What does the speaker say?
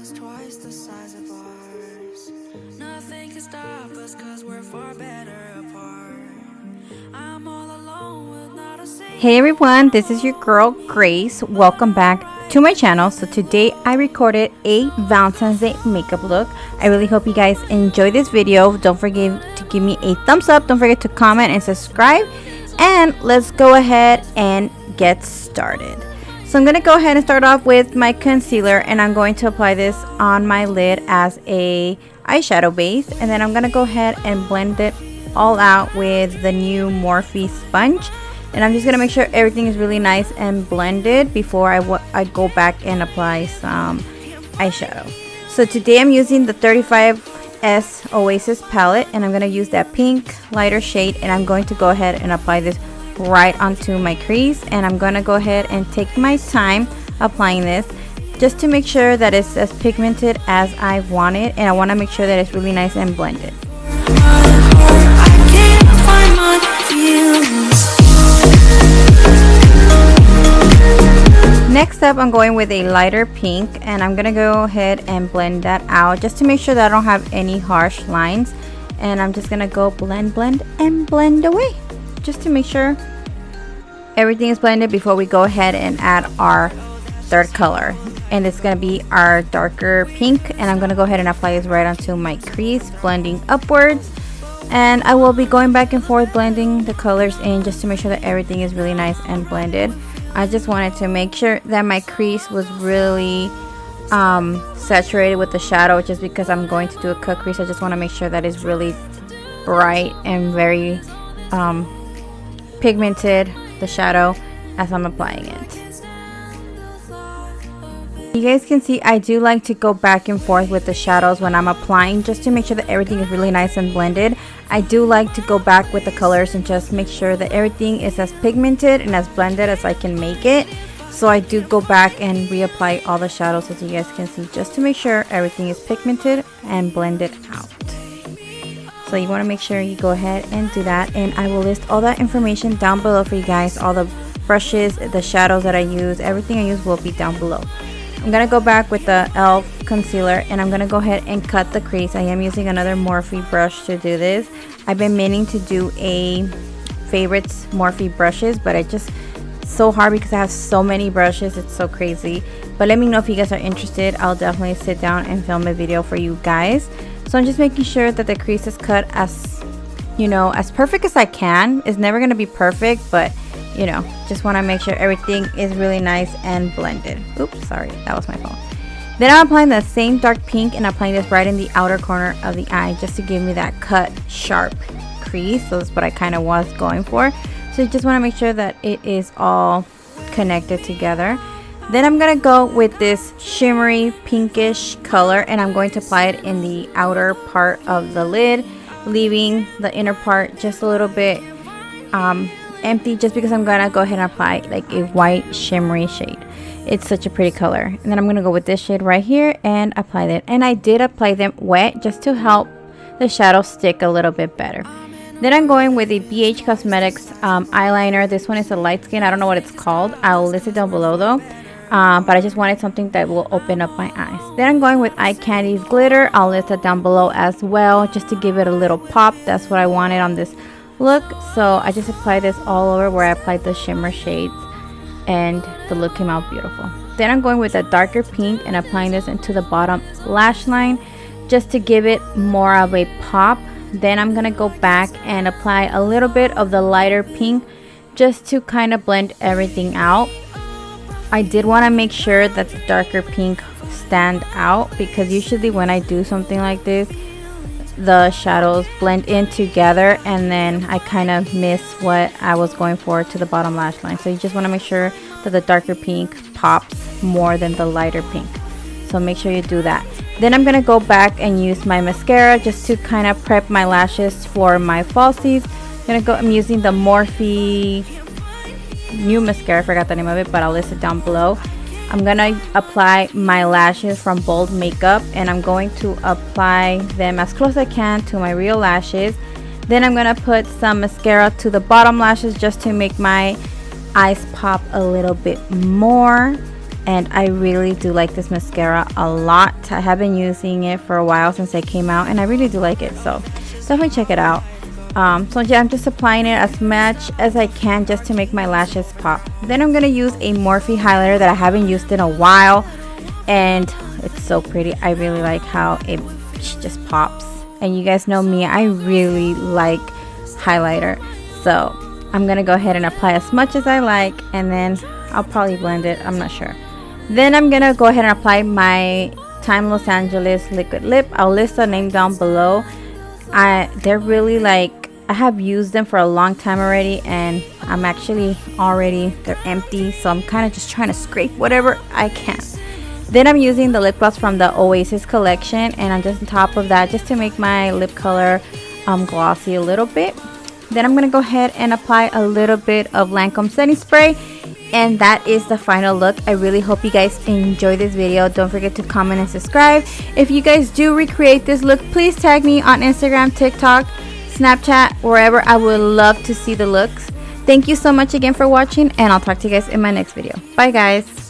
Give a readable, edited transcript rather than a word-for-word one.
is twice the size of ours. Nothing can stop us cause we're far better apart. I'm all alone with not a single. Hey everyone, this is your girl Grace. Welcome back to my channel. So today I recorded a Valentine's Day makeup look. I really hope you guys enjoy this video. Don't forget to give me a thumbs up. Don't forget to comment and subscribe. And let's go ahead and get started. So I'm going to go ahead and start off with my concealer, and I'm going to apply this on my lid as a eyeshadow base, and then I'm going to go ahead and blend it all out with the new Morphe sponge. And I'm just going to make sure everything is really nice and blended before I go back and apply some eyeshadow. So today I'm using the 35S Oasis palette, and I'm going to use that pink lighter shade, and I'm going to go ahead and apply this right onto my crease. And I'm going to go ahead and take my time applying this just to make sure that it's as pigmented as I want it, and I want to make sure that it's really nice and blended. Next up, I'm going with a lighter pink, and I'm gonna go ahead and blend that out just to make sure that I don't have any harsh lines. And I'm just gonna go blend and blend away just to make sure everything is blended before we go ahead and add our third color, and it's gonna be our darker pink. And I'm gonna go ahead and apply this right onto my crease, blending upwards. And I will be going back and forth blending the colors in just to make sure that everything is really nice and blended. I just wanted to make sure that my crease was really saturated with the shadow, just because I'm going to do a cut crease. I just want to make sure that it's really bright and very pigmented, the shadow, as I'm applying it. You guys can see I do like to go back and forth with the shadows when I'm applying, just to make sure that everything is really nice and blended. I do like to go back with the colors and just make sure that everything is as pigmented and as blended as I can make it. So I do go back and reapply all the shadows, as you guys can see, just to make sure everything is pigmented and blended out. So you want to make sure you go ahead and do that, and I will list all that information down below for you guys. All the brushes, the shadows that I use, everything I use will be down below. I'm going to go back with the e.l.f. concealer, and I'm going to go ahead and cut the crease. I am using another Morphe brush to do this. I've been meaning to do a favorites Morphe brushes, but it's just so hard because I have so many brushes. It's so crazy. But let me know if you guys are interested. I'll definitely sit down and film a video for you guys. So I'm just making sure that the crease is cut as, you know, as perfect as I can. It's never going to be perfect, but you know, just want to make sure everything is really nice and blended. Oops, sorry, that was my phone. Then I'm applying the same dark pink, and applying this right in the outer corner of the eye, just to give me that cut sharp crease. So that's what I kind of was going for. So you just want to make sure that it is all connected together. Then I'm going to go with this shimmery pinkish color, and I'm going to apply it in the outer part of the lid, leaving the inner part just a little bit empty, just because I'm gonna go ahead and apply like a white shimmery shade. It's such a pretty color. And then I'm gonna go with this shade right here and apply that. And I did apply them wet just to help the shadow stick a little bit better. Then I'm going with a BH Cosmetics eyeliner. This one is a light skin. I don't know what it's called. I'll list it down below though. But I just wanted something that will open up my eyes. Then I'm going with Eye Candy's glitter. I'll list it down below as well, just to give it a little pop. That's what I wanted on this look. So I just applied this all over where I applied the shimmer shades, and the look came out beautiful. Then I'm going with a darker pink and applying this into the bottom lash line, just to give it more of a pop. Then I'm gonna go back and apply a little bit of the lighter pink, just to kind of blend everything out. I did want to make sure that the darker pink stand out, because usually when I do something like this, the shadows blend in together, and then I kind of miss what I was going for to the bottom lash line. So you just want to make sure that the darker pink pops more than the lighter pink. So make sure you do that. Then I'm going to go back and use my mascara just to kind of prep my lashes for my falsies. I'm using the Morphe new mascara. I forgot the name of it, but I'll list it down below. I'm gonna apply my lashes from Bold Makeup, and I'm going to apply them as close as I can to my real lashes. Then I'm gonna put some mascara to the bottom lashes just to make my eyes pop a little bit more. and I really do like this mascara a lot. I have been using it for a while since it came out, and I really do like it, so definitely check it out. So yeah, I'm just applying it as much as I can just to make my lashes pop. Then I'm gonna use a Morphe highlighter that I haven't used in a while, and it's so pretty. I really like how it just pops, and you guys know me, I really like highlighter, so I'm gonna go ahead and apply as much as I like, and then I'll probably blend it, I'm not sure. Then I'm gonna go ahead and apply my Time Los Angeles liquid lip. I'll list the name down below. They're really like, I have used them for a long time already, and I'm actually they're empty, so I'm kind of just trying to scrape whatever I can. Then I'm using the lip gloss from the Oasis collection, and I'm just on top of that just to make my lip color glossy a little bit. Then I'm gonna go ahead and apply a little bit of Lancome setting spray, and that is the final look. I really hope you guys enjoy this video. Don't forget to comment and subscribe. If you guys do recreate this look, please tag me on Instagram, TikTok, Snapchat, wherever. I would love to see the looks. Thank you so much again for watching, and I'll talk to you guys in my next video. Bye guys.